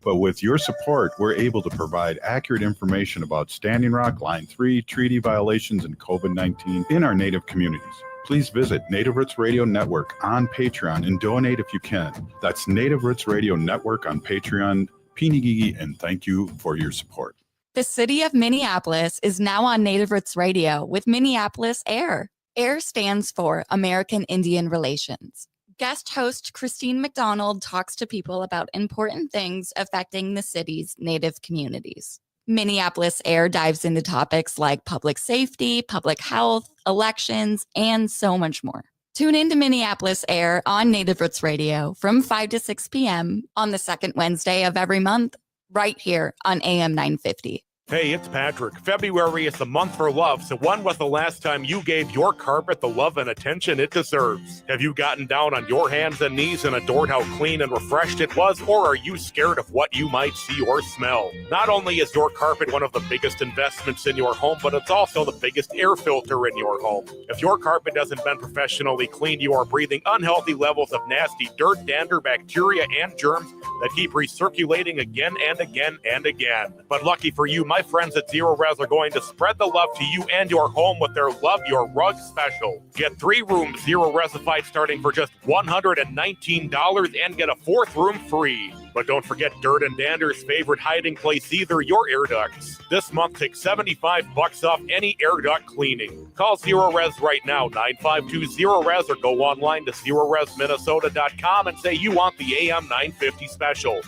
But with your support, we're able to provide accurate information about Standing Rock, Line 3, treaty violations, and COVID-19 in our Native communities. Please visit Native Roots Radio Network on Patreon and donate if you can. That's Native Roots Radio Network on Patreon. Pinigigi, and thank you for your support. The city of Minneapolis is now on Native Roots Radio with Minneapolis AIR. AIR stands for American Indian Relations. Guest host Christine McDonald talks to people about important things affecting the city's Native communities. Minneapolis AIR dives into topics like public safety, public health, elections, and so much more. Tune in to Minneapolis AIR on Native Roots Radio from 5 to 6 p.m. on the second Wednesday of every month, right here on AM 950. Hey, it's Patrick. February is the month for love, so when was the last time you gave your carpet the love and attention it deserves? Have you gotten down on your hands and knees and adored how clean and refreshed it was, or are you scared of what you might see or smell? Not only is your carpet one of the biggest investments in your home, but it's also the biggest air filter in your home. If your carpet hasn't been professionally cleaned, you are breathing unhealthy levels of nasty dirt, dander, bacteria, and germs that keep recirculating again and again and again. But lucky for you, my friends at Zero Res are going to spread the love to you and your home with their Love Your Rug special. Get 3 rooms Zero Resified starting for just $119 and get a 4th room free. But don't forget dirt and dander's favorite hiding place either, your air ducts. This month, take $75 off any air duct cleaning. Call Zero Res right now, 952-ZERO-RES, or go online to ZeroResMinnesota.com and say you want the AM 950 special.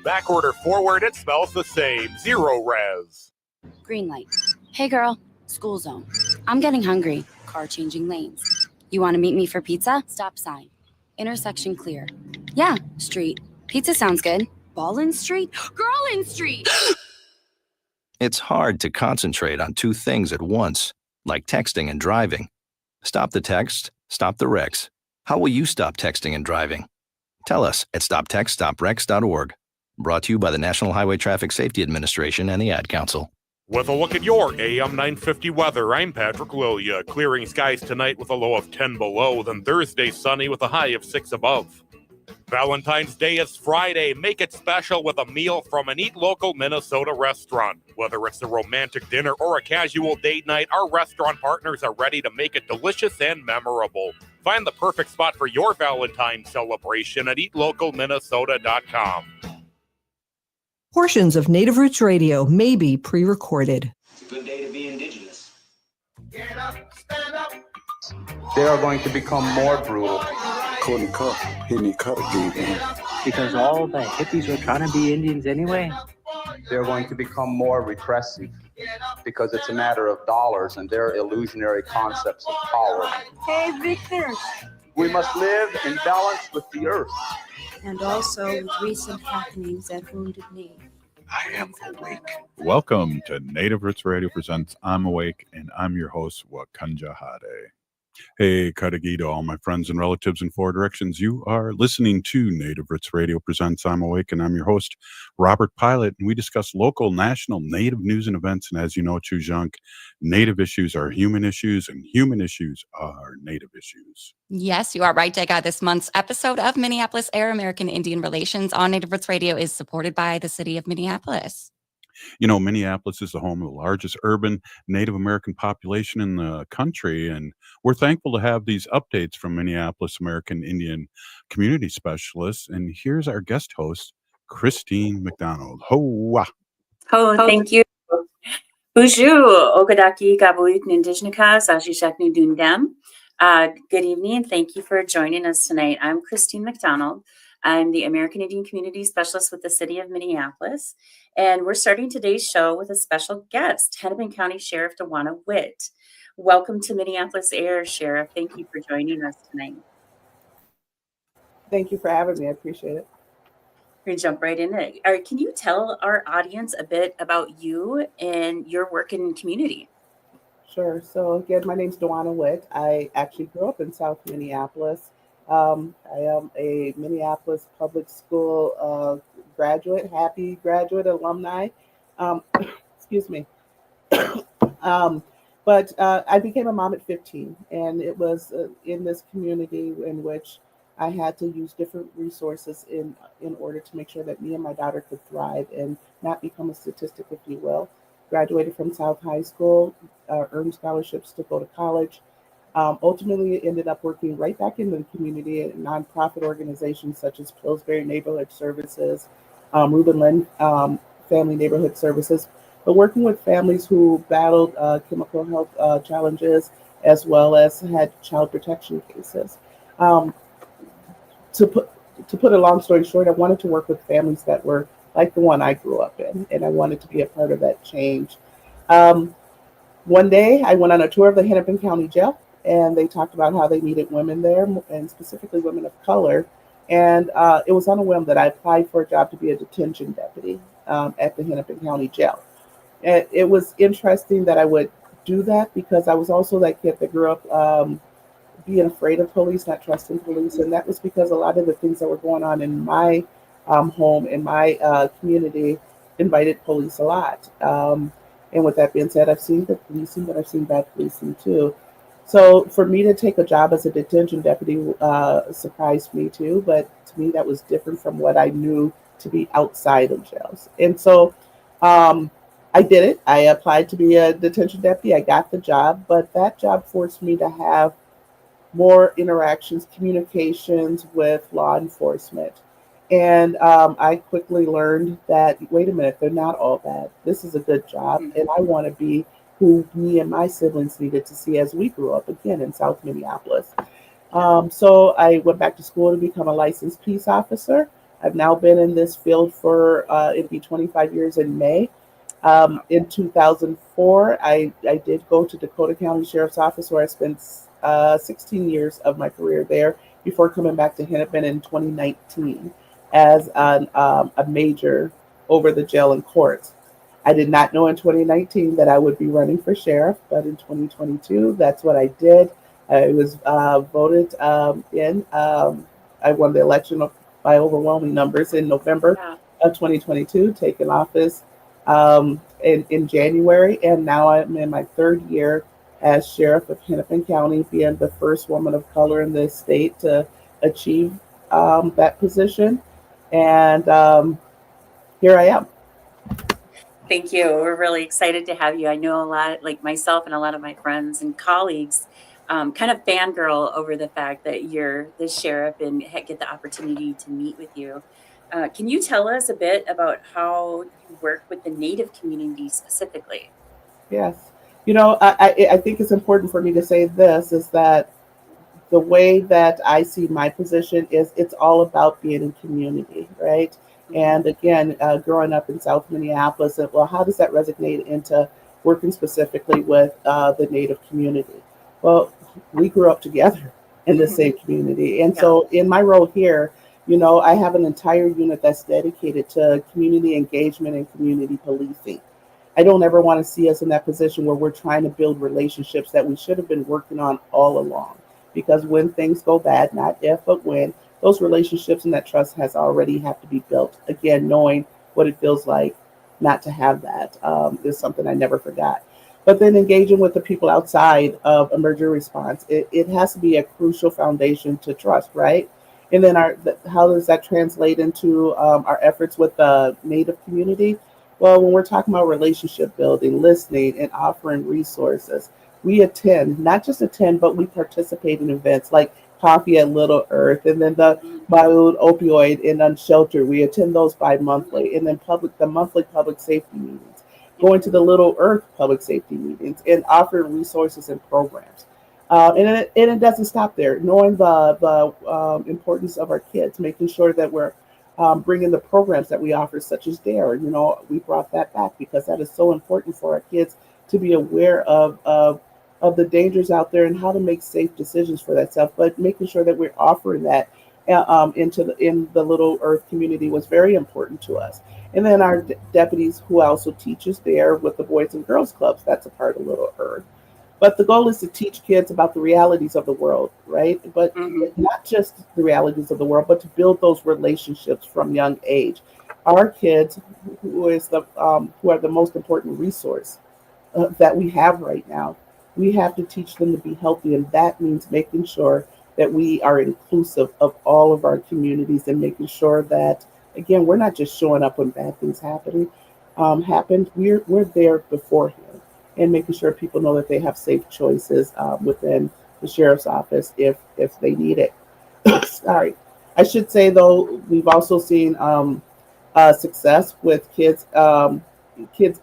Backward or forward, it smells the same. Zero Res. Green light. Hey girl, school zone. I'm getting hungry. Car changing lanes. You want to meet me for pizza? Stop sign. Intersection clear. Yeah, street. Pizza sounds good. Ballin Street? Girlin Street! It's hard to concentrate on 2 things at once, like texting and driving. Stop the text, stop the wrecks. How will you stop texting and driving? Tell us at stoptextstoprex.org. Brought to you by the National Highway Traffic Safety Administration and the Ad Council. With a look at your AM 950 weather, I'm Patrick Lilia. Clearing skies tonight with a low of 10 below, then Thursday sunny with a high of 6 above. Valentine's Day is Friday. Make it special with a meal from an Eat Local Minnesota restaurant. Whether it's a romantic dinner or a casual date night, our restaurant partners are ready to make it delicious and memorable. Find the perfect spot for your Valentine's celebration at eatlocalminnesota.com. Portions of Native Roots Radio may be pre-recorded. It's a good day to be indigenous. Get up, stand up. They are going to become more brutal. Couldn't cut, hitting cut again. Because all the hippies were trying to be Indians anyway. They're going to become more repressive because it's a matter of dollars and their illusionary concepts of power. Hey, Victor. We must live in balance with the earth. And also with recent happenings at Wounded Knee. I am awake. Welcome to Native Roots Radio presents I'm Awake, and I'm your host, Wakanja Hade. Hey, Kadagi to all my friends and relatives in 4 directions. You are listening to Native Roots Radio presents I'm Awake, and I'm your host, Robert Pilot, and we discuss local, national, Native news and events. And as you know, Chujunk, Native issues are human issues, and human issues are Native issues. Yes, you are right, Jega. This month's episode of Minneapolis AIR American Indian Relations on Native Roots Radio is supported by the city of Minneapolis. You know, Minneapolis is the home of the largest urban Native American population in the country, and we're thankful to have these updates from Minneapolis American Indian Community Specialists. And here's our guest host, Christine McDonald. Hoa! Oh, thank you. Bonjour, Ogadaki Gabuit Nindijnika, Zashishakni Dundam. Good evening, and thank you for joining us tonight. I'm Christine McDonald. I'm the American Indian Community Specialist with the City of Minneapolis, and we're starting today's show with a special guest, Hennepin County Sheriff Dawanna Witt. Welcome to Minneapolis AIR, Sheriff. Thank you for joining us tonight. Thank you for having me. I appreciate it. We're going to jump right in. Can you tell our audience a bit about you and your work in the community? Sure. So again, my name's Dawanna Witt. I actually grew up in South Minneapolis. I am a Minneapolis public school graduate, happy graduate alumni. Excuse me. But I became a mom at 15, and it was in this community in which I had to use different resources in order to make sure that me and my daughter could thrive and not become a statistic, if you will. Graduated from South High School, earned scholarships to go to college. Ultimately, ended up working right back in the community in nonprofit organizations such as Pillsbury Neighborhood Services, Reuben Lynn Family Neighborhood Services, but working with families who battled chemical health challenges as well as had child protection cases. Um, to put a long story short, I wanted to work with families that were like the one I grew up in, and I wanted to be a part of that change. Um, One day, I went on a tour of the Hennepin County Jail, and they talked about how they needed women there, and specifically women of color. And it was on a whim that I applied for a job to be a detention deputy at the Hennepin County Jail. And it was interesting that I would do that because I was also that kid that grew up being afraid of police, not trusting police. And that was because a lot of the things that were going on in my home, in my community, invited police a lot. And with that being said, I've seen good policing, but I've seen bad policing too. So for me to take a job as a detention deputy surprised me too, but to me that was different from what I knew to be outside of jails. And so I did it. I applied to be a detention deputy. I got the job, but that job forced me to have more interactions, communications with law enforcement. And I quickly learned that, wait a minute, they're not all bad. This is a good job. And I want to be who me and my siblings needed to see as we grew up, again, in South Minneapolis. So I went back to school to become a licensed peace officer. I've now been in this field for, it'll be 25 years in May. In 2004, I did go to Dakota County Sheriff's Office where I spent 16 years of my career there before coming back to Hennepin in 2019 as a major over the jail and courts. I did not know in 2019 that I would be running for sheriff, but in 2022, that's what I did. I was voted in. I won the election by overwhelming numbers in November of 2022, taking office in January, and now I'm in my third year as sheriff of Hennepin County, being the first woman of color in the state to achieve that position. And here I am. Thank you. We're really excited to have you. I know a lot, like myself and a lot of my friends and colleagues, kind of fangirl over the fact that you're the sheriff and get the opportunity to meet with you. Can you tell us a bit about how you work with the Native community specifically? Yes. You know, I think it's important for me to say this is that the way that I see my position is it's all about being in community, right? And again, growing up in South Minneapolis, well, how does that resonate into working specifically with the Native community? Well, we grew up together in the same community. And so in my role here, you know, I have an entire unit that's dedicated to community engagement and community policing. I don't ever want to see us in that position where we're trying to build relationships that we should have been working on all along. Because when things go bad, not if, but when, those relationships and that trust has already have to be built. Again, knowing what it feels like not to have that is something I never forgot. But then engaging with the people outside of emergency response, it has to be a crucial foundation to trust, right? And then how does that translate into our efforts with the Native community? Well, when we're talking about relationship building, listening, and offering resources, we attend, not just attend, but we participate in events like Coffee at Little Earth, and then the Mild Opioid and Unsheltered. We attend those bi-monthly, and then the monthly public safety meetings, going to the Little Earth public safety meetings, and offering resources and programs. And it doesn't stop there. Knowing the importance of our kids, making sure that we're bringing the programs that we offer, such as DARE. You know, we brought that back because that is so important for our kids to be aware of the dangers out there and how to make safe decisions for that stuff. But making sure that we're offering that in the Little Earth community was very important to us. And then our deputies who also teach us there with the Boys and Girls Clubs, that's a part of Little Earth. But the goal is to teach kids about the realities of the world, right? But not just the realities of the world, but to build those relationships from young age. Our kids, who are the most important resource that we have right now, we have to teach them to be healthy, and that means making sure that we are inclusive of all of our communities and making sure that, again, we're not just showing up when bad things happened. We're there beforehand and making sure people know that they have safe choices within the sheriff's office if they need it. Sorry. I should say, though, we've also seen success with kids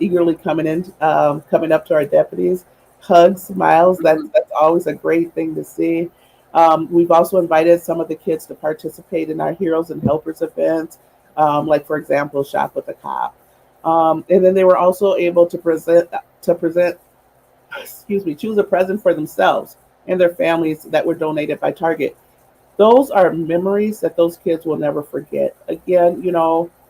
eagerly coming up to our deputies, hugs, smiles. That's always a great thing to see. We've also invited some of the kids to participate in our Heroes and Helpers events, like, for example, Shop with a Cop. And then they were also able to choose a present for themselves and their families that were donated by Target. Those are memories that those kids will never forget. Again,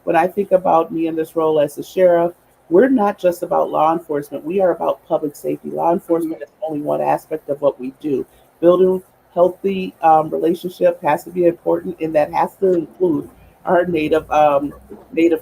when I think about me in this role as the sheriff, we're not just about law enforcement. We are about public safety. Law enforcement is only one aspect of what we do. Building healthy relationship has to be important, and that has to include our native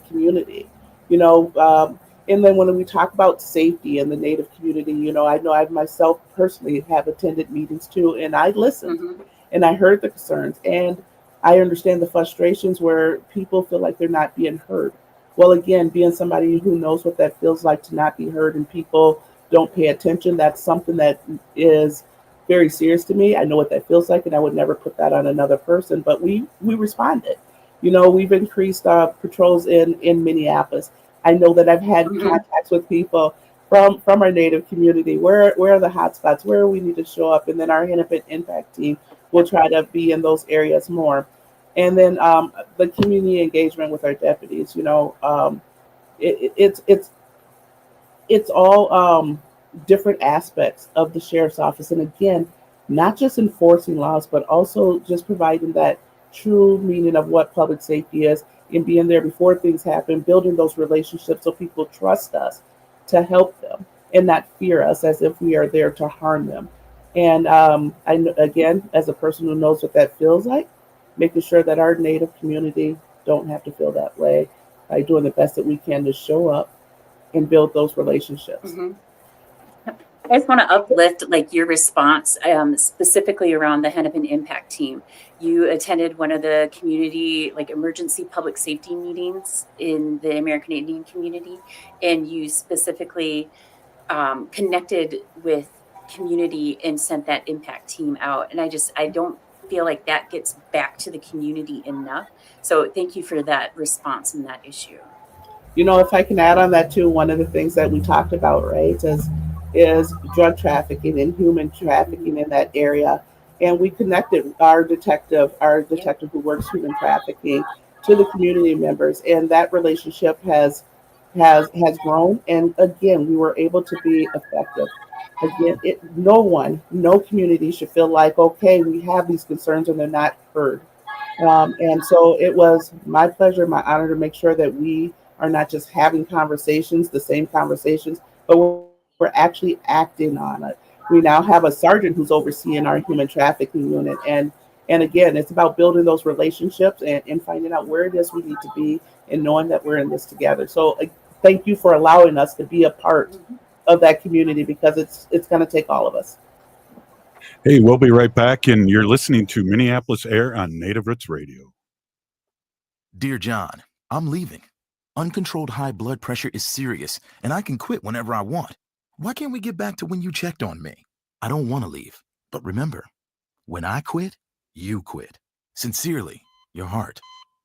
community. And then when we talk about safety in the native community, I know I myself personally have attended meetings too, and I listened and I heard the concerns, and I understand the frustrations where people feel like they're not being heard. Well, again, being somebody who knows what that feels like to not be heard and people don't pay attention, that's something that is very serious to me. I know what that feels like, and I would never put that on another person, but we responded. We've increased patrols in Minneapolis. I know that I've had contacts with people from our native community. Where are the hot spots? Where we need to show up? And then our Hennepin Impact team will try to be in those areas more. And then the community engagement with our deputies. It's all different aspects of the sheriff's office. And again, not just enforcing laws, but also just providing that true meaning of what public safety is and being there before things happen, building those relationships so people trust us to help them and not fear us as if we are there to harm them. And again, as a person who knows what that feels like, making sure that our native community don't have to feel that way by doing the best that we can to show up and build those relationships. I just want to uplift your response specifically around the Hennepin Impact Team. You attended one of the community emergency public safety meetings in the American Indian community, and you specifically connected with community and sent that impact team out. And I don't feel like that gets back to the community enough. So thank you for that response and that issue. If I can add on that too, one of the things that we talked about, right, is drug trafficking and human trafficking in that area. And we connected our detective who works human trafficking to the community members. And that relationship has grown. And again, we were able to be effective. Again, no community should feel like, okay, we have these concerns and they're not heard. And so it was my pleasure, my honor to make sure that we are not just having conversations, the same conversations, but we're actually acting on it. We now have a sergeant who's overseeing our human trafficking unit. And again, it's about building those relationships and finding out where it is we need to be and knowing that we're in this together. So thank you for allowing us to be a part of that community, because it's going to take all of us. Hey, we'll be right back, and you're listening to Minneapolis Air on Native Roots Radio. Dear John, I'm leaving. Uncontrolled high blood pressure is serious, and I can quit whenever I want. Why can't we get back to when you checked on me? I don't want to leave, but remember, when I quit, you quit. Sincerely, your heart.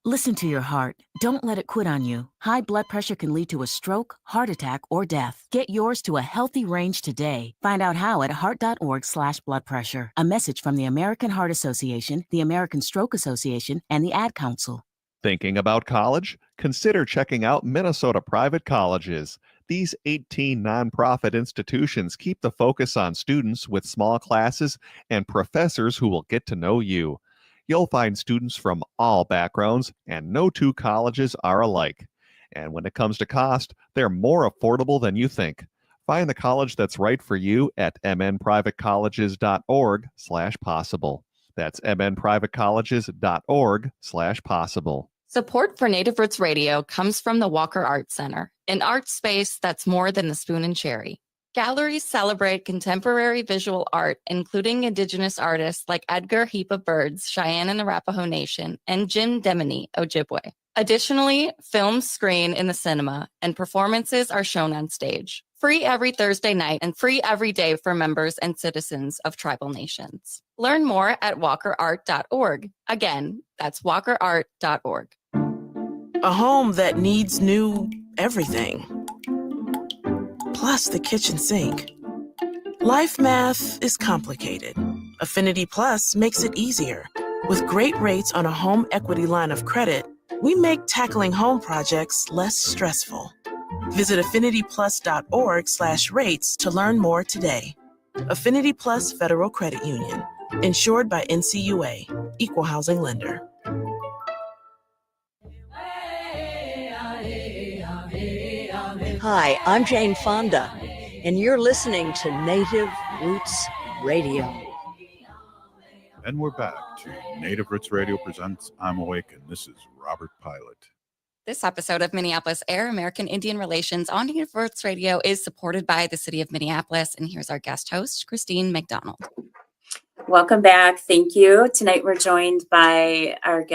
Listen to your heart. Don't let it quit on you. High blood pressure can lead to a stroke, heart attack, or death. Get yours to a healthy range today. Find out how at heart.org/blood pressure. A message from the American Heart Association, the American Stroke Association, and the Ad Council. Thinking about college? Consider checking out Minnesota Private Colleges. These 18 nonprofit institutions keep the focus on students with small classes and professors who will get to know you. You'll find students from all backgrounds, and no two colleges are alike. And when it comes to cost, they're more affordable than you think. Find the college that's right for you at mnprivatecolleges.org/possible. That's mnprivatecolleges.org/possible. Support for Native Roots Radio comes from the Walker Arts Center, an art space that's more than the spoon and cherry. Galleries celebrate contemporary visual art, including Indigenous artists like Edgar Heap of Birds, Cheyenne and Arapaho Nation, and Jim Demini, Ojibwe. Additionally, films screen in the cinema, and performances are shown on stage. Free every Thursday night and free every day for members and citizens of tribal nations. Learn more at walkerart.org. Again, that's walkerart.org. A home that needs new everything. Plus the kitchen sink. Life math is complicated. Affinity Plus makes it easier. With great rates on a home equity line of credit, we make tackling home projects less stressful. Visit affinityplus.org/rates to learn more today. Affinity Plus Federal Credit Union. Insured by NCUA. Equal housing lender. Hi, I'm Jane Fonda, and you're listening to Native Roots Radio. And we're back to Native Roots Radio presents I'm Awake, and this is Robert Pilot. This episode of Minneapolis Air, American Indian Relations on Native Roots Radio is supported by the city of Minneapolis. And here's our guest host, Christine McDonald. Welcome back. Thank you. Tonight we're joined by our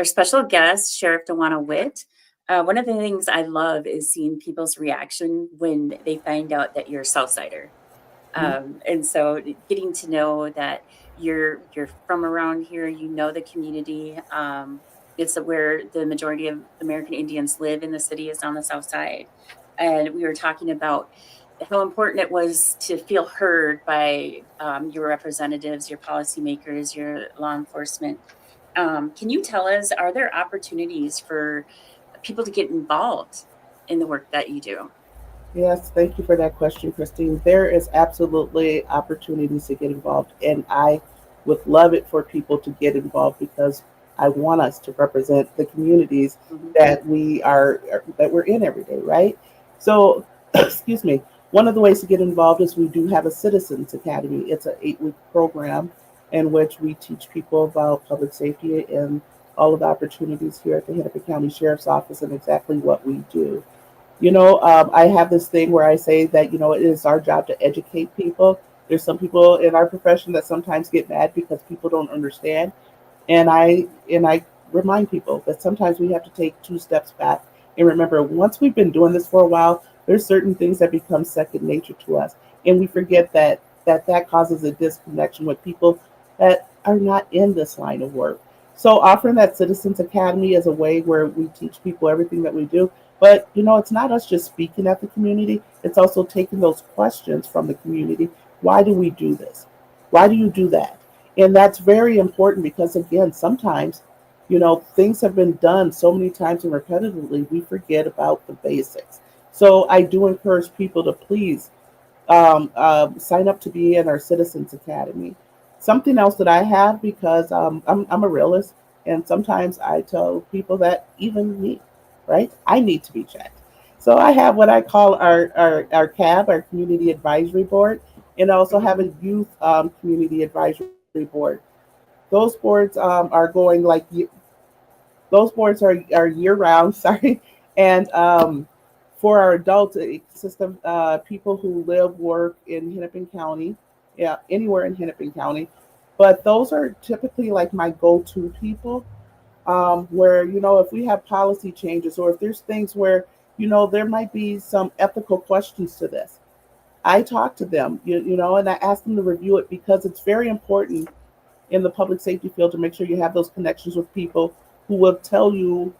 special guest, Sheriff Dawanna Witt. One of the things I love is seeing people's reaction when they find out that you're a Southsider. And so getting to know that you're from around here, you know the community. It's where the majority of American Indians live in the city, is on the South Side. And we were talking about how important it was to feel heard by your representatives, your policymakers, your law enforcement. Can you tell us, are there opportunities for people to get involved in the work that you do? Yes, thank you for that question, Christine. There is absolutely opportunities to get involved, and I would love it for people to get involved because I want us to represent the communities that we're in every day, right? So, excuse me. One of the ways to get involved is we do have a Citizens Academy. It's an 8-week program in which we teach people about public safety and all of the opportunities here at the Hennepin County Sheriff's Office and exactly what we do. I have this thing where I say that, it is our job to educate people. There's some people in our profession that sometimes get mad because people don't understand. And I remind people that sometimes we have to take 2 steps back and remember, once we've been doing this for a while, there's certain things that become second nature to us. And we forget that causes a disconnection with people that are not in this line of work. So offering that Citizens Academy is a way where we teach people everything that we do. But, it's not us just speaking at the community. It's also taking those questions from the community. Why do we do this? Why do you do that? And that's very important because, again, sometimes, things have been done so many times and repetitively, we forget about the basics. So I do encourage people to please sign up to be in our Citizens Academy. Something else that I have, because I'm a realist, and sometimes I tell people that even me, right? I need to be checked. So I have what I call our CAB, our Community Advisory Board, and I also have a Youth Community Advisory Board. Those boards are going those boards are year round, sorry. And for our adults, it consists of people who live, work in Hennepin County, anywhere in Hennepin County. But those are typically like my go-to people, where, if we have policy changes or if there's things where, there might be some ethical questions to this. I talk to them, and I ask them to review it because it's very important in the public safety field to make sure you have those connections with people who will tell you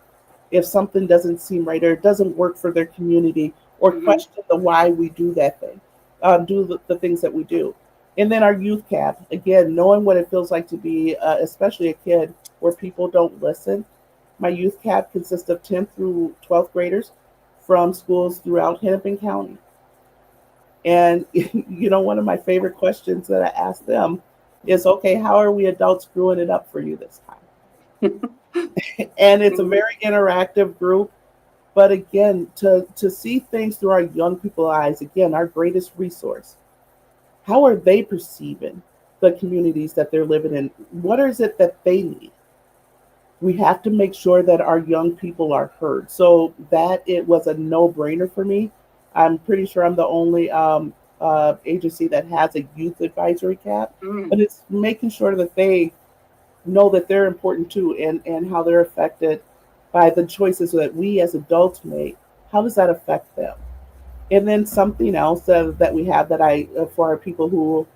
if something doesn't seem right or it doesn't work for their community, or question the why we do that thing, do the things that we do. And then our youth cab, again, knowing what it feels like to be, especially a kid, where people don't listen. My youth cab consists of 10th through 12th graders from schools throughout Hennepin County. And, one of my favorite questions that I ask them is, okay, how are we adults screwing it up for you this time? And it's a very interactive group. But again, to see things through our young people's eyes, again, our greatest resource. How are they perceiving the communities that they're living in? What is it that they need? We have to make sure that our young people are heard. So that it was a no-brainer for me I'm pretty sure I'm the only agency that has a youth advisory cap, but it's making sure that they know that they're important too, and how they're affected by the choices that we as adults make. How does that affect them? And then something else that we have that for our people who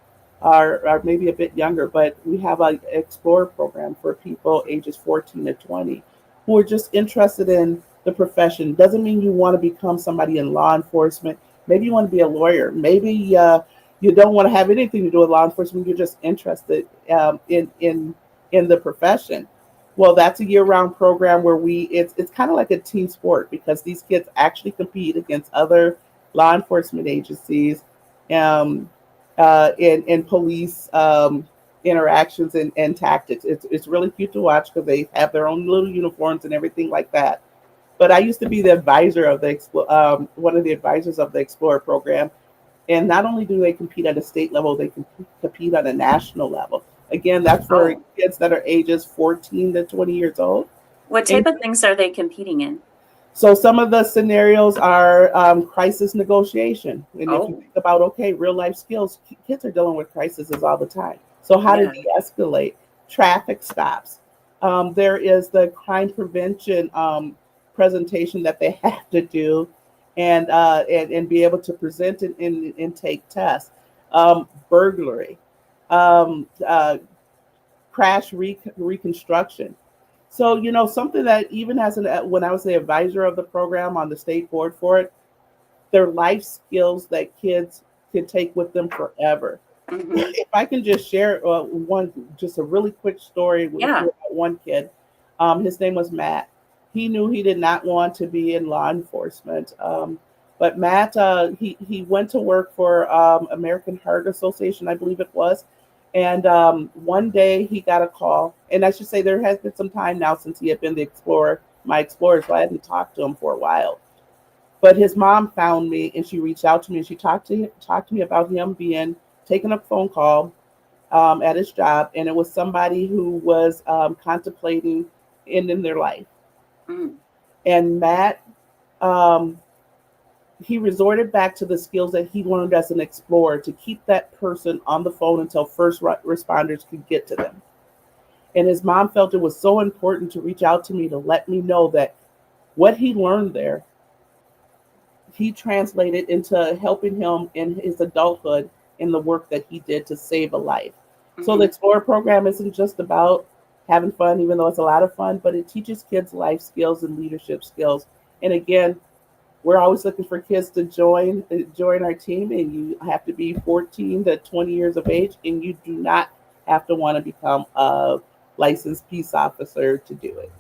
are maybe a bit younger, but we have an Explorer program for people ages 14 to 20 who are just interested in the profession. Doesn't mean you want to become somebody in law enforcement. Maybe you want to be a lawyer. Maybe you don't want to have anything to do with law enforcement. You're just interested in the profession. Well, that's a year-round program where it's kind of like a team sport, because these kids actually compete against other law enforcement agencies, in police interactions and tactics. It's really cute to watch because they have their own little uniforms and everything like that. But I used to be the advisor of one of the advisors of the Explorer program, and not only do they compete at a state level, they compete on a national level. Again, that's for kids that are ages 14 to 20 years old. What type of things are they competing in? So some of the scenarios are crisis negotiation. And if you think about, real life skills, kids are dealing with crises all the time. So how to de-escalate, traffic stops. There is the crime prevention presentation that they have to do and be able to present and take tests. Burglary, crash reconstruction. So, something that even when I was the advisor of the program on the state board for it, they're life skills that kids can take with them forever. If I can just share a really quick story with one kid. His name was Matt. He knew he did not want to be in law enforcement. But Matt, he went to work for American Heart Association, I believe it was. And one day he got a call, and I should say there has been some time now since he had been my Explorer, so I hadn't talked to him for a while. But his mom found me, and she reached out to me, and she talked to me about him taking a phone call at his job, and it was somebody who was contemplating ending their life. And Matt, he resorted back to the skills that he learned as an explorer to keep that person on the phone until first responders could get to them. And his mom felt it was so important to reach out to me to let me know that what he learned there, he translated into helping him in his adulthood in the work that he did to save a life. So the Explorer program isn't just about having fun, even though it's a lot of fun, but it teaches kids life skills and leadership skills. And again, we're always looking for kids to join our team, and you have to be 14 to 20 years of age, and you do not have to want to become a licensed peace officer to do it.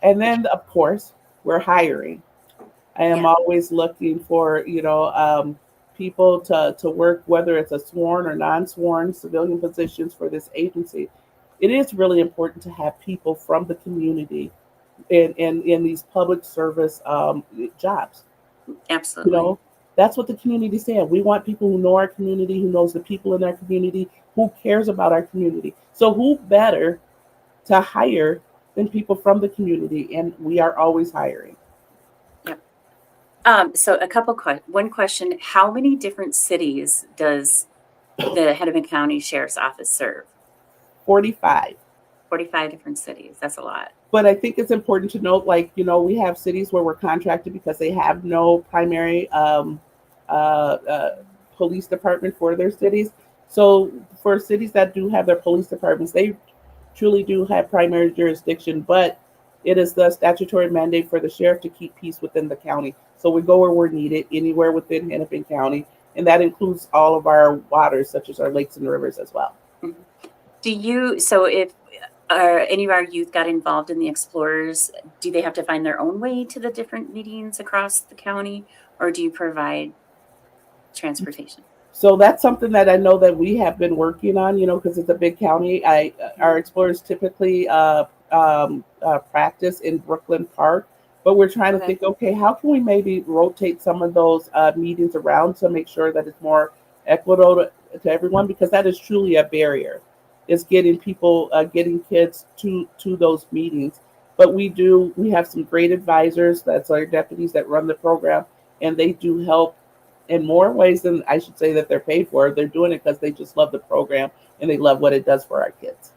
And then, of course, we're hiring. I am always looking for, people to work, whether it's a sworn or non-sworn civilian positions for this agency. It is really important to have people from the community in these public service jobs. Absolutely. That's what the community said. We want people who know our community, who knows the people in our community, who cares about our community. So who better to hire than people from the community? And we are always hiring. So one question, how many different cities does the Hennepin County Sheriff's Office serve? 45. 45 different cities. That's a lot. But I think it's important to note, we have cities where we're contracted because they have no primary police department for their cities. So for cities that do have their police departments, they truly do have primary jurisdiction, but it is the statutory mandate for the sheriff to keep peace within the county. So we go where we're needed, anywhere within Hennepin County, and that includes all of our waters, such as our lakes and rivers as well. So if any of our youth got involved in the Explorers, do they have to find their own way to the different meetings across the county, or do you provide transportation? So that's something that I know that we have been working on, because it's a big county. Our Explorers typically practice in Brooklyn Park, but we're trying to think, how can we maybe rotate some of those meetings around to make sure that it's more equitable to everyone, because that is truly a barrier. Is getting kids to those meetings. But we have some great advisors, that's our deputies that run the program, and they do help in more ways than I should say that they're paid for. They're doing it because they just love the program and they love what it does for our kids.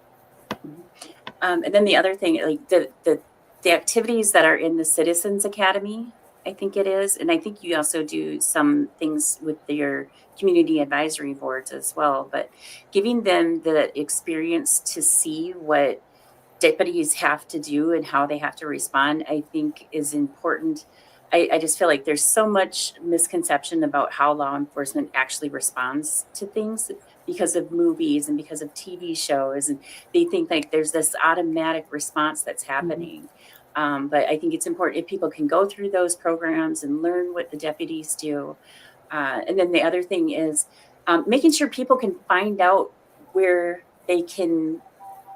And then the other thing, like the activities that are in the Citizens Academy, I think it is. And I think you also do some things with your community advisory boards as well. But giving them the experience to see what deputies have to do and how they have to respond, I think is important. I just feel like there's so much misconception about how law enforcement actually responds to things because of movies and because of TV shows. And they think like there's this automatic response that's happening. But I think it's important if people can go through those programs and learn what the deputies do. And then the other thing is making sure people can find out where they can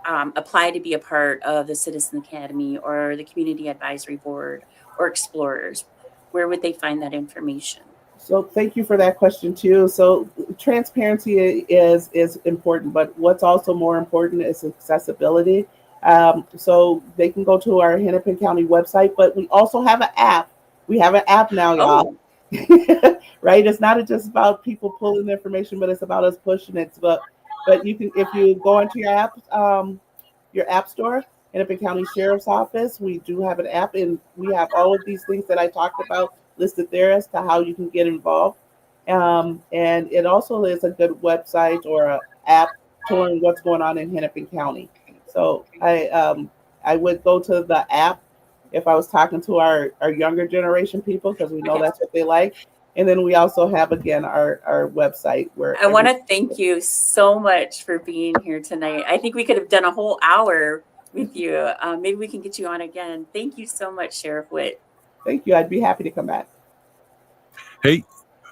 apply to be a part of the Citizen Academy or the Community Advisory Board or Explorers. Where would they find that information? So thank you for that question too. So transparency is important, but what's also more important is accessibility. So they can go to our Hennepin County website, but we also have an app. We have an app now, y'all. Right? It's not just about people pulling the information, but it's about us pushing it. But you can, if you go into your app store, Hennepin County Sheriff's Office, we do have an app, and we have all of these things that I talked about listed there as to how you can get involved. And it also is a good website or an app touring what's going on in Hennepin County. So I would go to the app if I was talking to our younger generation people, because we know that's what they like. And then we also have, again, our website where I want to thank you so much for being here tonight. I think we could have done a whole hour with you. Maybe we can get you on again. Thank you so much, Sheriff Witt. Thank you. I'd be happy to come back. Hey,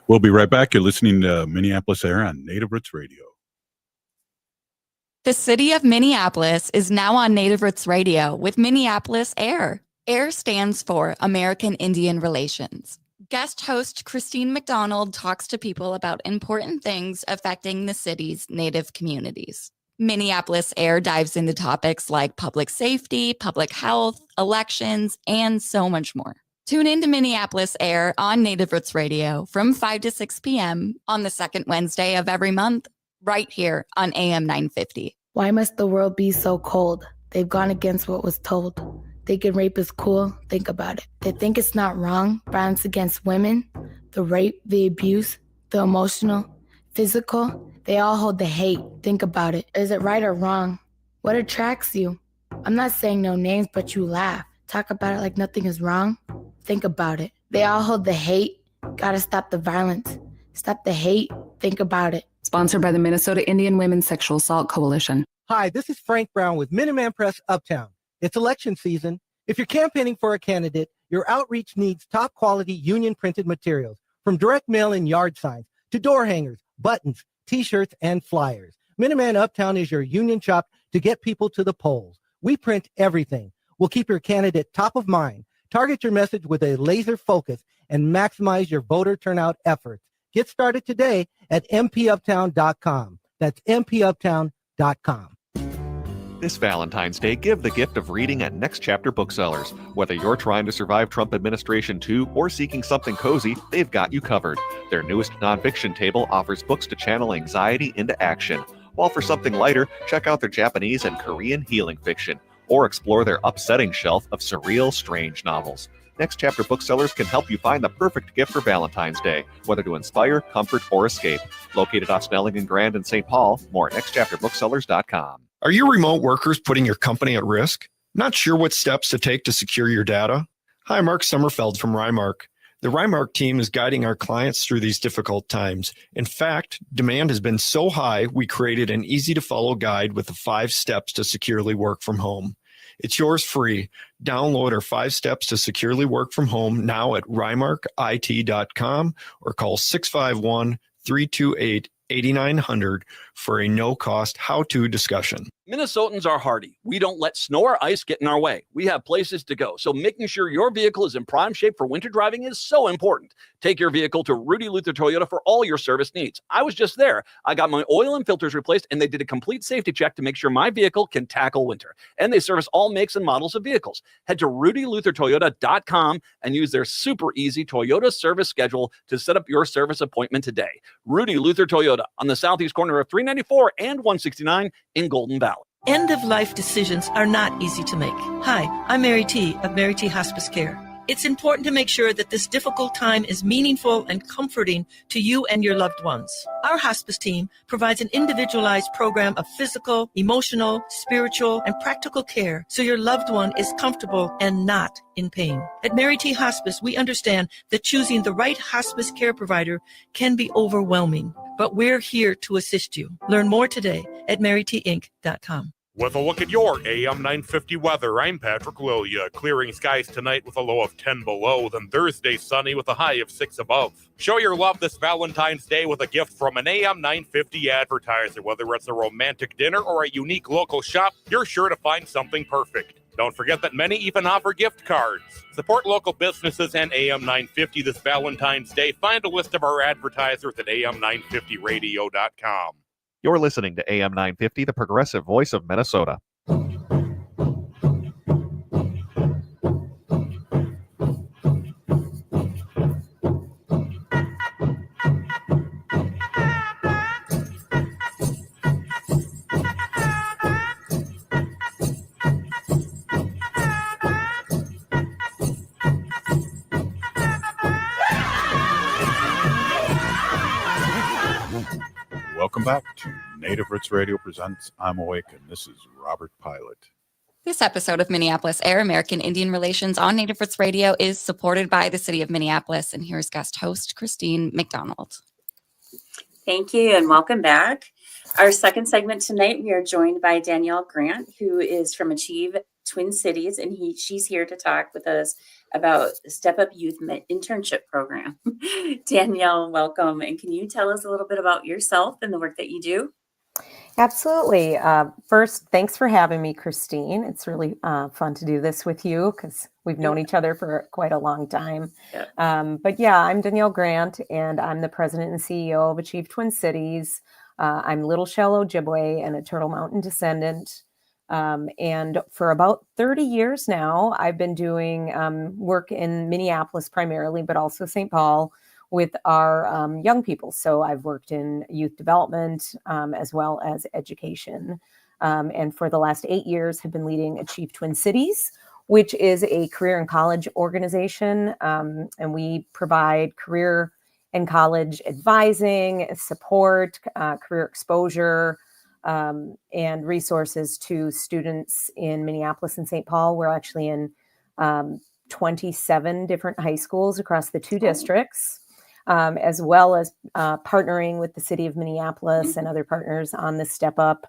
we'll be right back. You're listening to Minneapolis Air on Native Roots Radio. The city of Minneapolis is now on Native Roots Radio with Minneapolis Air. AIR stands for American Indian Relations. Guest host Christine McDonald talks to people about important things affecting the city's Native communities. Minneapolis Air dives into topics like public safety, public health, elections, and so much more. Tune in to Minneapolis Air on Native Roots Radio from 5 to 6 p.m. on the second Wednesday of every month, right here on AM 950. Why must the world be so cold? They've gone against what was told. Thinking rape is cool, think about it. They think it's not wrong, violence against women, the rape, the abuse, the emotional, physical. They all hold the hate, think about it. Is it right or wrong? What attracts you? I'm not saying no names, but you laugh. Talk about it like nothing is wrong. Think about it. They all hold the hate. Gotta stop the violence. Stop the hate. Think about it. Sponsored by the Minnesota Indian Women's Sexual Assault Coalition. Hi, this is Frank Brown with Minuteman Press Uptown. It's election season. If you're campaigning for a candidate, your outreach needs top quality union printed materials, from direct mail and yard signs to door hangers, buttons, t-shirts, and flyers. Minuteman Uptown is your union shop to get people to the polls. We print everything. We'll keep your candidate top of mind, target your message with a laser focus, and maximize your voter turnout efforts. Get started today at mpuptown.com. That's mpuptown.com. This Valentine's Day, give the gift of reading at Next Chapter Booksellers. Whether you're trying to survive Trump administration 2 or seeking something cozy, they've got you covered. Their newest nonfiction table offers books to channel anxiety into action. While for something lighter, check out their Japanese and Korean healing fiction, or explore their upsetting shelf of surreal, strange novels. Next Chapter Booksellers can help you find the perfect gift for Valentine's Day, whether to inspire, comfort, or escape. Located off Snelling and Grand in St. Paul, more at nextchapterbooksellers.com. Are your remote workers putting your company at risk? Not sure what steps to take to secure your data? Hi, Mark Sommerfeld from Rymark. The Rymark team is guiding our clients through these difficult times. In fact, demand has been so high, we created an easy-to-follow guide with the 5 steps to securely work from home. It's yours free. Download our 5 steps to securely work from home now at rymarkit.com or call 651-328-8900 for a no-cost how-to discussion. Minnesotans are hardy. We don't let snow or ice get in our way. We have places to go. So making sure your vehicle is in prime shape for winter driving is so important. Take your vehicle to Rudy Luther Toyota for all your service needs. I was just there. I got my oil and filters replaced, and they did a complete safety check to make sure my vehicle can tackle winter. And they service all makes and models of vehicles. Head to rudyluthertoyota.com and use their super easy Toyota service schedule to set up your service appointment today. Rudy Luther Toyota on the southeast corner of 394 and 169 in Golden Valley. End-of-life decisions are not easy to make. Hi, I'm Mary T. of Mary T. Hospice Care. It's important to make sure that this difficult time is meaningful and comforting to you and your loved ones. Our hospice team provides an individualized program of physical, emotional, spiritual, and practical care so your loved one is comfortable and not in pain. At Mary T. Hospice, we understand that choosing the right hospice care provider can be overwhelming, but we're here to assist you. Learn more today at marytinc.com. With a look at your AM 950 weather, I'm Patrick Lilia. Clearing skies tonight with a low of 10 below, then Thursday sunny with a high of 6 above. Show your love this Valentine's Day with a gift from an AM 950 advertiser. Whether it's a romantic dinner or a unique local shop, you're sure to find something perfect. Don't forget that many even offer gift cards. Support local businesses and AM 950 this Valentine's Day. Find a list of our advertisers at am950radio.com. You're listening to AM 950, the progressive voice of Minnesota. Welcome back to Native Roots Radio presents I'm Awake, and this is Robert Pilot. This episode of Minneapolis Air, American Indian Relations on Native Roots Radio is supported by the City of Minneapolis, and here's guest host Christine McDonald. Thank you and welcome back. Our second segment tonight, we are joined by Danielle Grant, who is from Achieve Twin Cities, and she's here to talk with us about the Step Up Youth Internship Program. Danielle, welcome. And can you tell us a little bit about yourself and the work that you do? Absolutely. First, thanks for having me, Christine. It's really fun to do this with you because we've known each other for quite a long time. Yeah. But yeah, I'm Danielle Grant, and I'm the president and CEO of Achieve Twin Cities. I'm Little Shell Ojibwe and a Turtle Mountain descendant. And for about 30 years now, I've been doing work in Minneapolis primarily, but also St. Paul with our young people. So I've worked in youth development as well as education. And for the last 8 years have been leading Achieve Twin Cities, which is a career and college organization. And we provide career and college advising, support, career exposure, and resources to students in Minneapolis and St. Paul. We're actually in 27 different high schools across the two districts, as well as partnering with the City of Minneapolis and other partners on the Step Up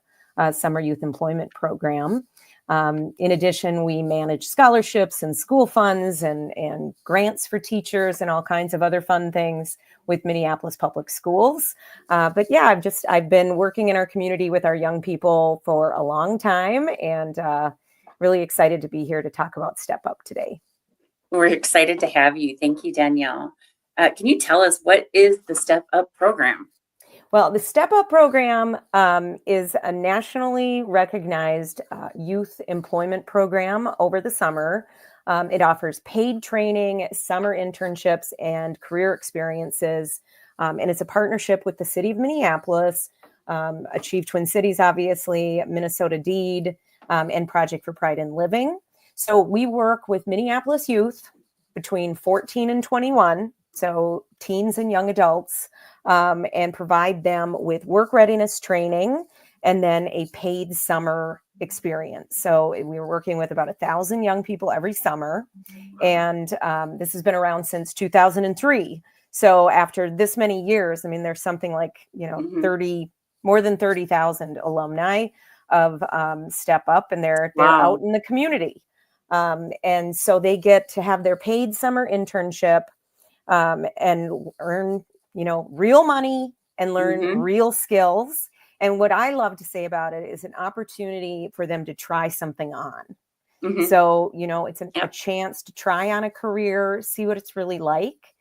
Summer Youth Employment Program. In addition, we manage scholarships and school funds and grants for teachers and all kinds of other fun things with Minneapolis Public Schools. But yeah, I've been working in our community with our young people for a long time, and really excited to be here to talk about Step Up today. We're excited to have you. Thank you, Danielle. Can you tell us what is the Step Up program? Well, the Step Up program is a nationally recognized youth employment program over the summer. It offers paid training, summer internships, and career experiences. And it's a partnership with the City of Minneapolis, Achieve Twin Cities, obviously, Minnesota Deed, and Project for Pride in Living. So we work with Minneapolis youth between 14 and 21, so teens and young adults, and provide them with work readiness training and then a paid summer experience. So we were working with about 1,000 young people every summer. And this has been around since 2003. So after this many years, I mean, there's something like, more than 30,000 alumni of Step Up, and they're out in the community. And so they get to have their paid summer internship and earn, real money and learn real skills. And what I love to say about it is an opportunity for them to try something on. Mhm. So, it's a chance to try on a career, see what it's really like,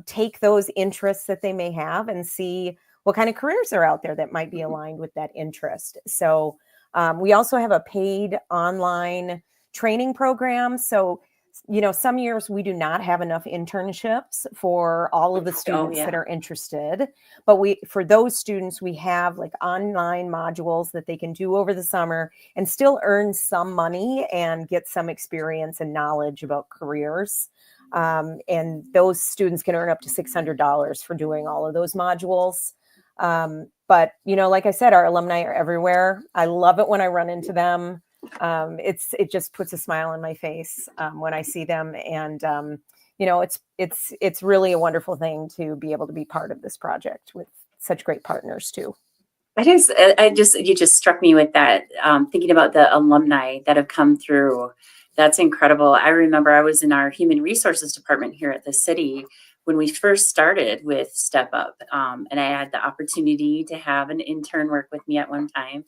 take those interests that they may have and see what kind of careers are out there that might be aligned with that interest. So we also have a paid online training program. So, some years we do not have enough internships for all of the students that are interested. But for those students, we have like online modules that they can do over the summer and still earn some money and get some experience and knowledge about careers. And those students can earn up to $600 for doing all of those modules. But, like I said, our alumni are everywhere. I love it when I run into them. It just puts a smile on my face when I see them. And, it's really a wonderful thing to be able to be part of this project with such great partners too. You just struck me with that, thinking about the alumni that have come through. That's incredible. I remember I was in our human resources department here at the city when we first started with Step Up. And I had the opportunity to have an intern work with me at one time.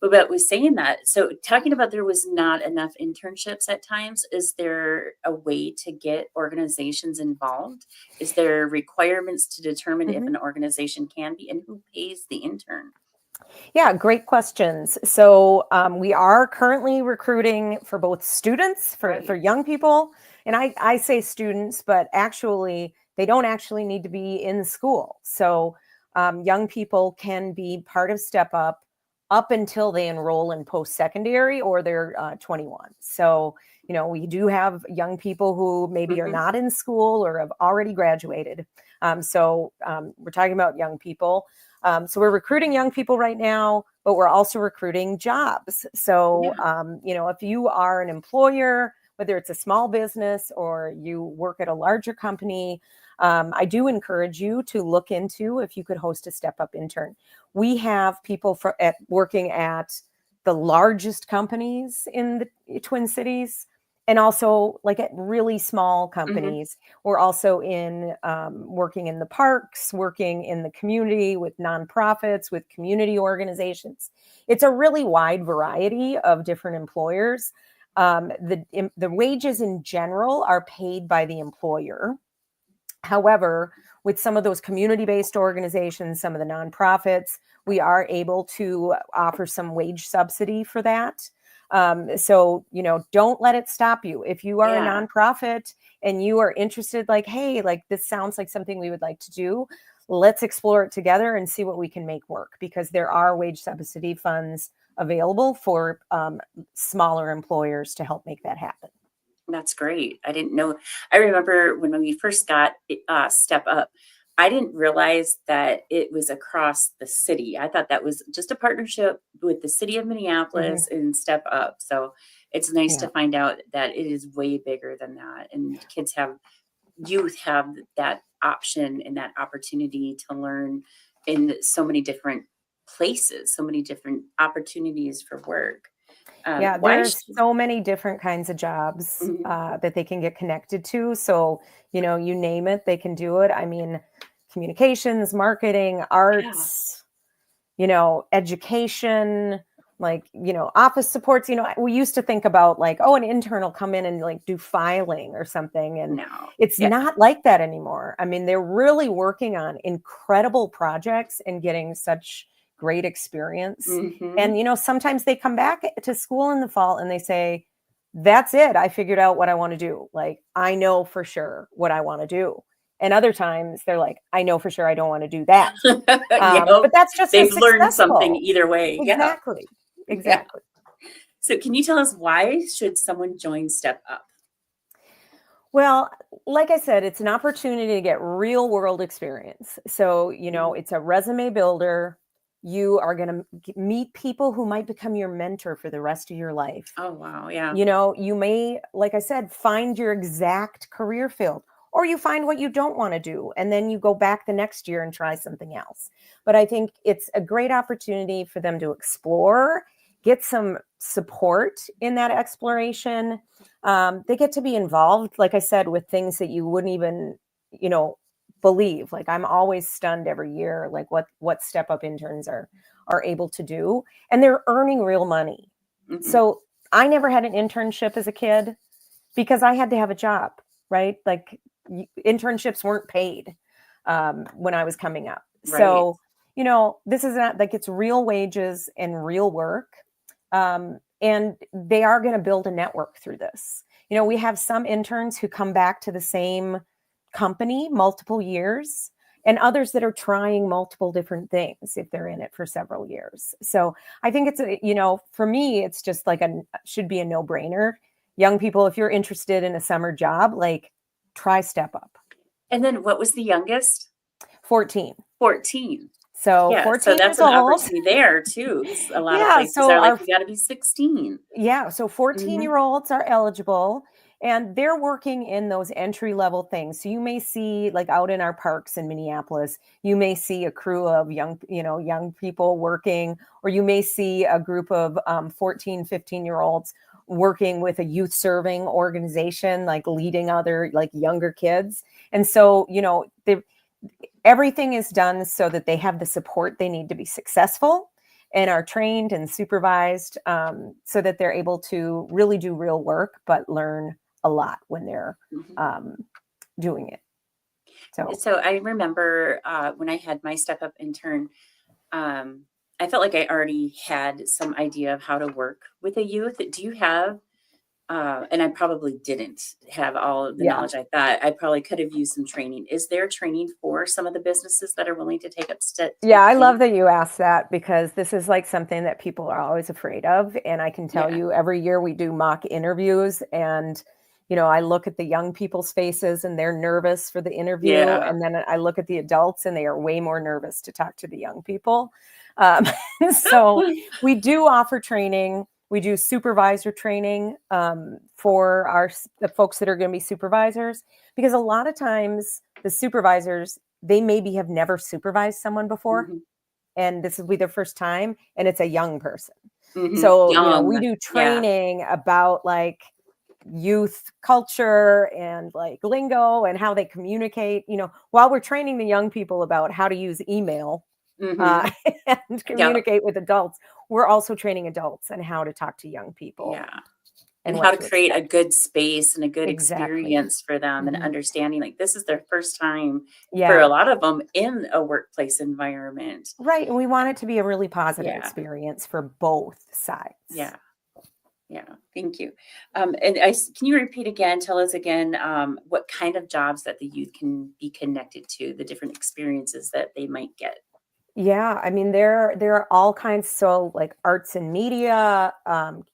But was saying that, so talking about there was not enough internships at times, is there a way to get organizations involved? Is there requirements to determine if an organization can be, and who pays the intern? Yeah, great questions. So we are currently recruiting for both students, for young people. And I say students, but actually, they don't actually need to be in school. So young people can be part of Step up until they enroll in post-secondary or they're 21. So, we do have young people who maybe are not in school or have already graduated. So we're talking about young people. So we're recruiting young people right now, but we're also recruiting jobs. So, if you are an employer, whether it's a small business or you work at a larger company, I do encourage you to look into if you could host a Step Up intern. We have people working at the largest companies in the Twin Cities and also like at really small companies. We're also working in the parks, working in the community with nonprofits, with community organizations. It's a really wide variety of different employers. The wages in general are paid by the employer. However, with some of those community-based organizations, some of the nonprofits, we are able to offer some wage subsidy for that. So, don't let it stop you. If you are a nonprofit and you are interested, like, hey, like this sounds like something we would like to do, let's explore it together and see what we can make work, because there are wage subsidy funds available for smaller employers to help make that happen. That's great. I didn't know. I remember when we first got Step Up, I didn't realize that it was across the city. I thought that was just a partnership with the city of Minneapolis and Step Up. So it's nice to find out that it is way bigger than that. And youth have that option and that opportunity to learn in so many different places, so many different opportunities for work. There's so many different kinds of jobs that they can get connected to. So, you name it, they can do it. I mean, communications, marketing, arts, education, office supports. We used to think about an intern will come in and do filing or something. And it's not like that anymore. I mean, they're really working on incredible projects and getting such great experience. And, sometimes they come back to school in the fall and they say, that's it. I figured out what I want to do. I know for sure what I want to do. And other times they're like, I know for sure I don't want to do that. But that's just they've learned something either way. Exactly. Exactly. So can you tell us, why should someone join Step Up? Well, like I said, it's an opportunity to get real world experience. So, it's a resume builder. You are going to meet people who might become your mentor for the rest of your life. Oh, wow. Yeah. You may, like I said, find your exact career field, or you find what you don't want to do, and then you go back the next year and try something else. But I think it's a great opportunity for them to explore, get some support in that exploration. They get to be involved, like I said, with things that you wouldn't even, believe. Like, I'm always stunned every year, like what Step Up interns are able to do, and they're earning real money. So I never had an internship as a kid because I had to have a job, right? Like, internships weren't paid when I was coming up. Right. So, you know, this is not like, it's real wages and real work. And they are going to build a network through this. You know, we have some interns who come back to the same company multiple years, and others that are trying multiple different things if they're in it for several years. So I think it's, you know, for me, it's just like should be a no-brainer. Young people, if you're interested in a summer job, like, try Step Up. And then what was the youngest? 14. 14. So yeah, 14 so that's years an old. opportunity there too. A lot of Yeah, places so are our- like, you got to be 16. Yeah, so 14-year-olds are eligible, and they're working in those entry-level things. So you may see, like, out in our parks in Minneapolis, you may see a crew of young people working, or you may see a group of 14, 15-year-olds working with a youth serving organization, like leading other, like, younger kids. And so, you know, everything is done so that they have the support they need to be successful, and are trained and supervised, so that they're able to really do real work, but learn a lot when they're doing it. So I remember when I had my Step Up intern, I felt like I already had some idea of how to work with a youth. Do you have, and I probably didn't have all of the knowledge I thought. I probably could have used some training. Is there training for some of the businesses that are willing to take up steps? Yeah, I love that you asked that, because this is like something that people are always afraid of. And I can tell you, every year we do mock interviews, and, you know, I look at the young people's faces and they're nervous for the interview. Yeah. And then I look at the adults and they are way more nervous to talk to the young people. So we do offer training. We do supervisor training for the folks that are going to be supervisors, because a lot of times the supervisors, they maybe have never supervised someone before, and this will be their first time, and it's a young person. So, you know, we do training about, like, youth culture and, like, lingo and how they communicate, you know, while we're training the young people about how to use email and communicate with adults. We're also training adults on how to talk to young people. Yeah. And how to create a good space and a good Exactly. experience for them, and understanding, like, this is their first time for Yeah. a lot of them in a workplace environment. Right. And we want it to be a really positive experience for both sides. Yeah. Yeah. Thank you. And can you repeat again, tell us again, what kind of jobs that the youth can be connected to, the different experiences that they might get? Yeah, I mean, there are all kinds. So, like, arts and media,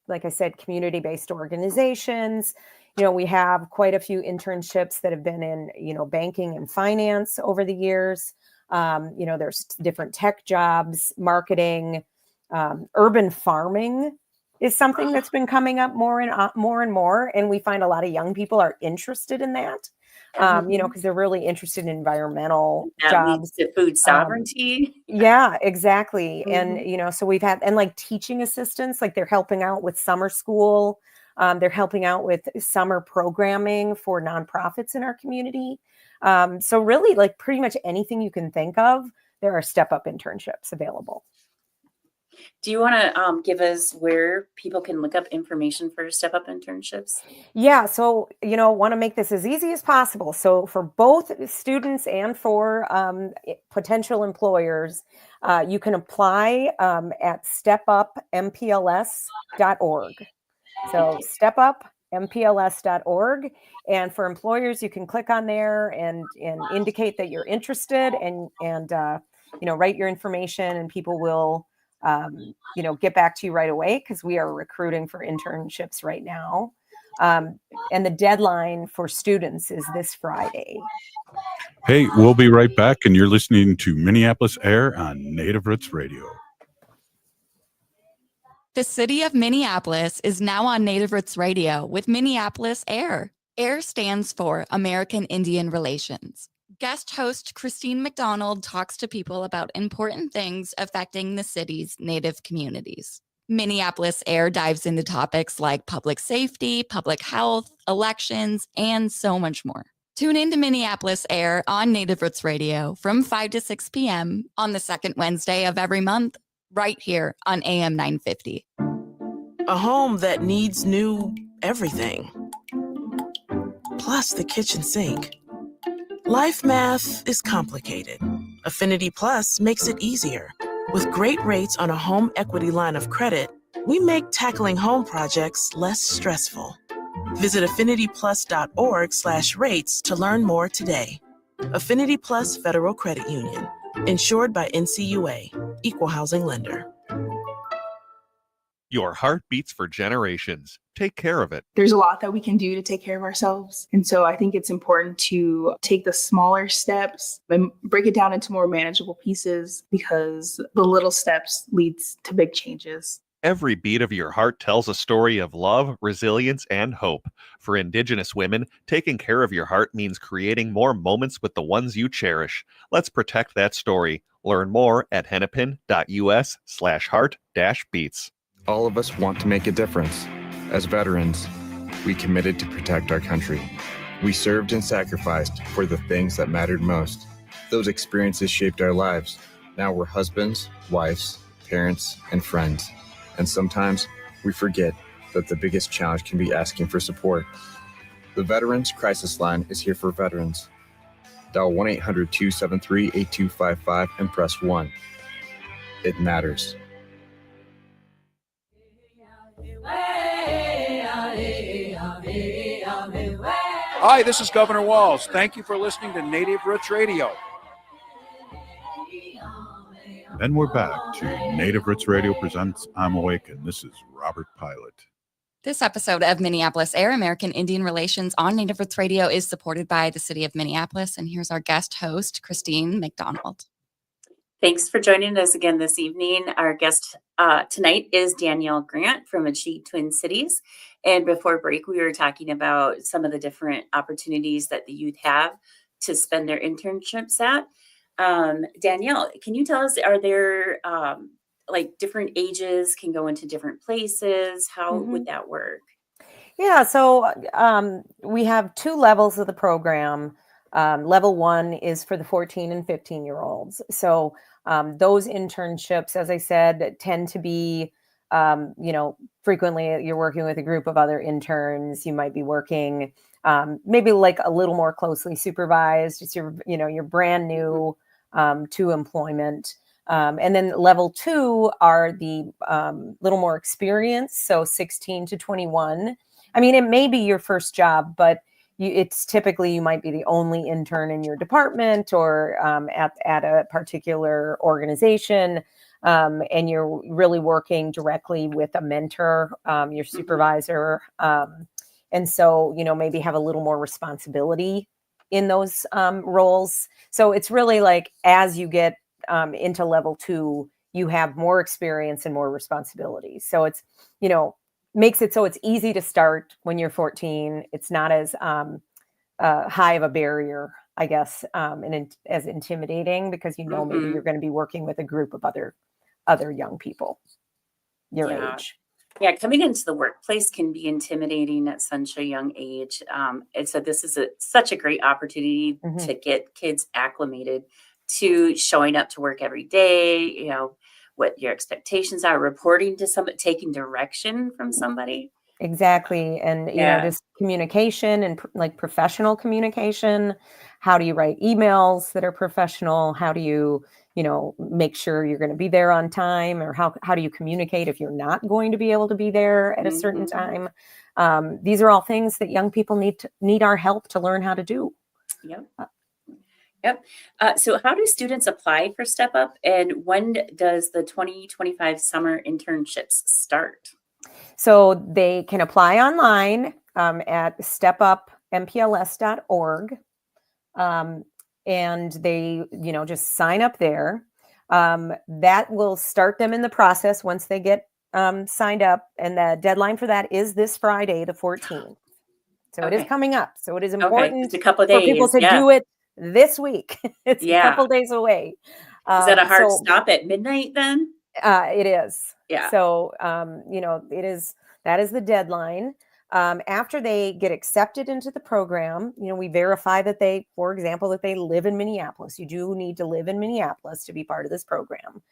like I said, community-based organizations. You know, we have quite a few internships that have been in, you know, banking and finance over the years. You know, there's different tech jobs, marketing, urban farming is something that's been coming up more and more. And we find a lot of young people are interested in that. You know, because they're really interested in environmental jobs. Leads to food sovereignty. Yeah, exactly. And, you know, so we've had, and like teaching assistants, like they're helping out with summer school. They're helping out with summer programming for nonprofits in our community. So really, like, pretty much anything you can think of, there are Step Up internships available. Do you want to give us where people can look up information for Step Up internships? Yeah, so, you know, want to make this as easy as possible. So for both students and for potential employers, you can apply at stepupmpls.org. So stepupmpls.org. And for employers, you can click on there and indicate that you're interested, and you know, write your information, and people will you know, get back to you right away, because we are recruiting for internships right now. And the deadline for students is this Friday. Hey, we'll be right back, and you're listening to Minneapolis Air on Native Roots Radio. The city of Minneapolis is now on Native Roots Radio with Minneapolis Air. AIR stands for American Indian Relations. Guest host Christine McDonald talks to people about important things affecting the city's Native communities. Minneapolis Air dives into topics like public safety, public health, elections, and so much more. Tune in to Minneapolis Air on Native Roots Radio from 5 to 6 p.m. on the second Wednesday of every month, right here on AM 950. A home that needs new everything. Plus the kitchen sink. Life math is complicated. Affinity Plus makes it easier. With great rates on a home equity line of credit, we make tackling home projects less stressful. Visit affinityplus.org/rates to learn more today. Affinity Plus Federal Credit Union. Insured by NCUA. Equal housing lender. Your heart beats for generations. Take care of it. There's a lot that we can do to take care of ourselves. And so I think it's important to take the smaller steps and break it down into more manageable pieces, because the little steps leads to big changes. Every beat of your heart tells a story of love, resilience, and hope. For Indigenous women, taking care of your heart means creating more moments with the ones you cherish. Let's protect that story. Learn more at hennepin.us/heart-beats. All of us want to make a difference. As veterans, we committed to protect our country. We served and sacrificed for the things that mattered most. Those experiences shaped our lives. Now we're husbands, wives, parents, and friends. And sometimes we forget that the biggest challenge can be asking for support. The Veterans Crisis Line is here for veterans. Dial 1-800-273-8255 and press 1. It matters. Hi, this is Governor Walz. Thank you for listening to Native Roots Radio. And we're back to Native Roots Radio presents I'm Awake, and this is Robert Pilot. This episode of Minneapolis Air, American Indian Relations on Native Roots Radio is supported by the city of Minneapolis. And here's our guest host, Christine McDonald. Thanks for joining us again this evening. Our guest tonight is Danielle Grant from Achieve Twin Cities. And before break, we were talking about some of the different opportunities that the youth have to spend their internships at. Danielle, can you tell us, are there like different ages can go into different places? How would that work? Yeah, so we have two levels of the program. Level 1 is for the 14 and 15-year-olds. So those internships, as I said, tend to be, frequently you're working with a group of other interns. You might be working maybe like a little more closely supervised. It's you're brand new to employment. And then level 2 are the little more experienced, so 16 to 21. I mean, it may be your first job, but it's typically you might be the only intern in your department or at a particular organization, and you're really working directly with a mentor, your supervisor, and so maybe have a little more responsibility in those roles. So it's really like as you get into level 2, you have more experience and more responsibility. So it's makes it so it's easy to start when you're 14. It's not as high of a barrier, I guess, and as intimidating because maybe you're going to be working with a group of other young people your age. Yeah, coming into the workplace can be intimidating at such a young age. And so this is such a great opportunity to get kids acclimated to showing up to work every day, what your expectations are, reporting to somebody, taking direction from somebody. Exactly. And, just communication and like professional communication. How do you write emails that are professional? How do you, make sure you're going to be there on time, or how do you communicate if you're not going to be able to be there at a certain time? These are all things that young people need our help to learn how to do. Yep. So how do students apply for Step Up, and when does the 2025 summer internships start? So they can apply online at stepupmpls.org. And they, just sign up there. That will start them in the process once they get signed up. And the deadline for that is this Friday, the 14th. So it is coming up. So it is important It's a couple of days, for people to do it this week. It's a couple days away. Is that a hard stop at midnight then? It is. Yeah. So, that is the deadline. After they get accepted into the program, we verify that they, for example, that they live in Minneapolis. You do need to live in Minneapolis to be part of this program.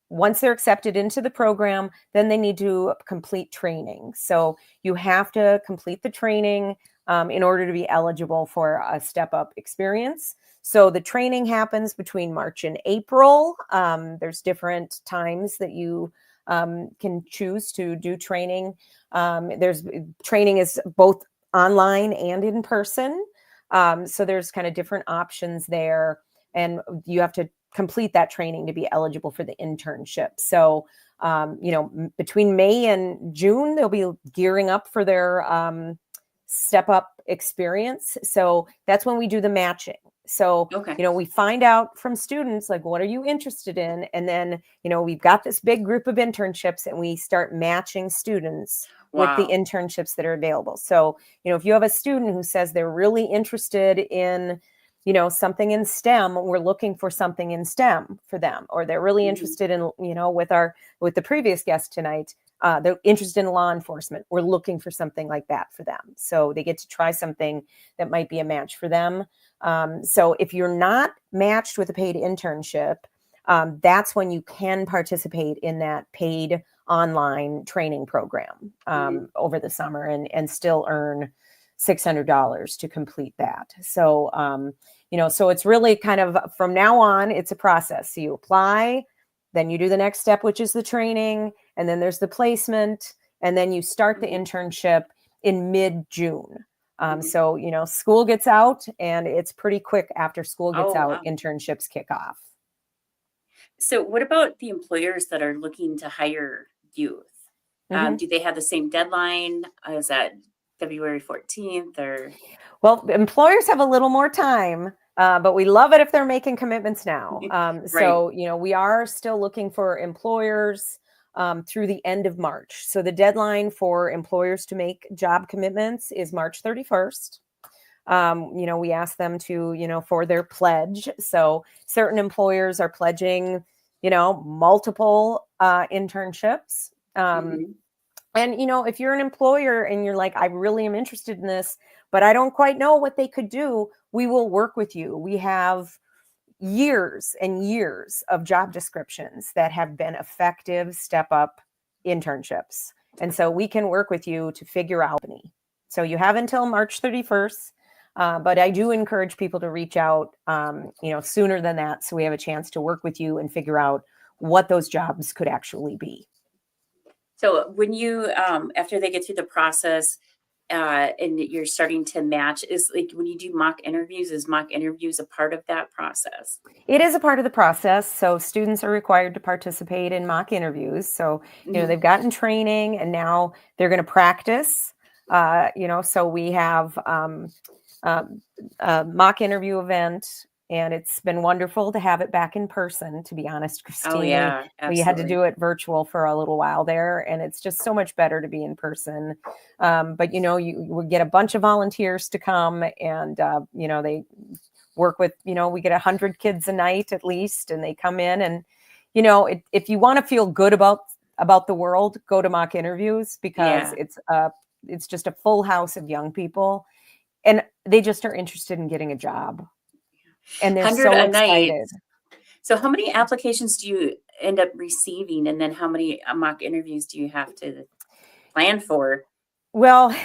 Once they're accepted into the program, then they need to complete training. So you have to complete the training in order to be eligible for a step-up experience. So the training happens between March and April. There's different times that you can choose to do training. Training is both online and in person. So there's kind of different options there, and you have to complete that training to be eligible for the internship. So, between May and June, they'll be gearing up for their step up experience. So that's when we do the matching. So, we find out from students, like, what are you interested in? And then, we've got this big group of internships, and we start matching students with the internships that are available. So, if you have a student who says they're really interested in, something in STEM, we're looking for something in STEM for them, or they're really interested in, with the previous guest tonight, they're interested in law enforcement. We're looking for something like that for them. So they get to try something that might be a match for them. So if you're not matched with a paid internship, that's when you can participate in that paid online training program over the summer and still earn $600 to complete that. So, so it's really kind of from now on, it's a process. So you apply, then you do the next step, which is the training, and then there's the placement, and then you start the internship in mid-June. So, school gets out, and it's pretty quick after school gets out, internships kick off. So what about the employers that are looking to hire youth? Do they have the same deadline? Is that February 14th or? Well, employers have a little more time, but we love it if they're making commitments now. So, we are still looking for employers through the end of March. So the deadline for employers to make job commitments is March 31st. We ask them to, for their pledge. So certain employers are pledging, multiple internships. And, if you're an employer and you're like, I really am interested in this, but I don't quite know what they could do, we will work with you. We have years and years of job descriptions that have been effective step-up internships. And so we can work with you to figure out. So you have until March 31st, but I do encourage people to reach out, sooner than that, so we have a chance to work with you and figure out what those jobs could actually be. So when you, after they get through the process and you're starting to match, is like when you do mock interviews, is mock interviews a part of that process? It is a part of the process. So students are required to participate in mock interviews. So, they've gotten training and now they're going to practice, so we have a mock interview event. And it's been wonderful to have it back in person, to be honest, Christine. Oh, yeah, absolutely. We had to do it virtual for a little while there, and it's just so much better to be in person. But, you would get a bunch of volunteers to come, and, they work with, we get 100 kids a night at least, and they come in. And, if you want to feel good about the world, go to mock interviews, because it's just a full house of young people, and they just are interested in getting a job. And they're so excited. So how many applications do you end up receiving? And then how many mock interviews do you have to plan for? Well,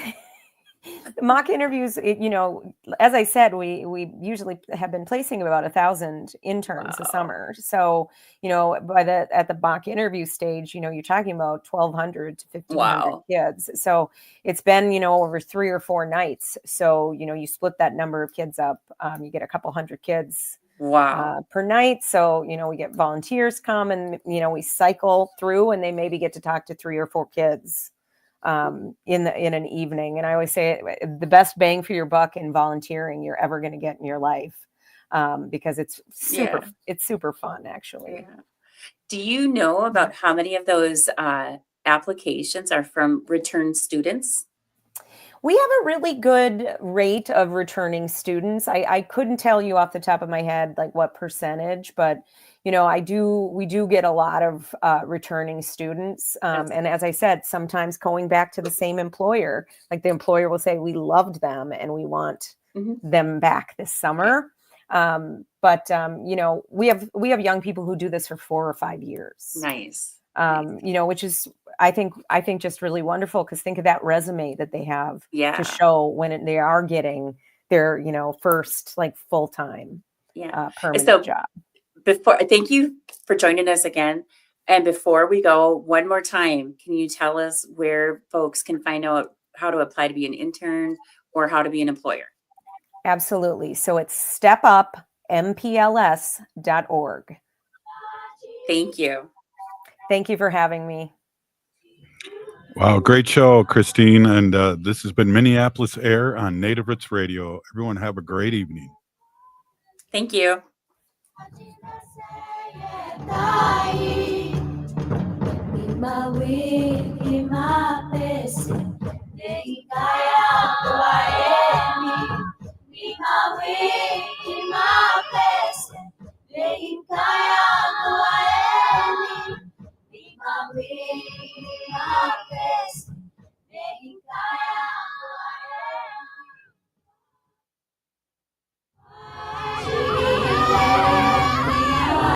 mock interviews, as I said, we usually have been placing about 1,000 interns a summer. So, at the mock interview stage, you're talking about 1,200 to 1,500 kids. So it's been, over 3 or 4 nights. So, you split that number of kids up, you get a couple hundred kids per night. So, we get volunteers come and, we cycle through and they maybe get to talk to 3 or 4 kids in an evening. And I always say the best bang for your buck in volunteering you're ever going to get in your life, because it's super fun, actually. Do you know about how many of those applications are from return students? We have a really good rate of returning students. I couldn't tell you off the top of my head like what percentage, but we do get a lot of returning students. And as I said, sometimes going back to the same employer, like the employer will say, we loved them and we want them back this summer. But we have young people who do this for 4 or 5 years. Nice. Which is, I think just really wonderful, because think of that resume that they have Yeah. to show when they are getting their, first like full-time permanent job. Thank you for joining us again. And before we go, one more time, can you tell us where folks can find out how to apply to be an intern or how to be an employer? Absolutely. So it's stepupmpls.org. Thank you. Thank you for having me. Wow, great show, Christine. And this has been Minneapolis Air on Native Roots Radio. Everyone have a great evening. Thank you. My way.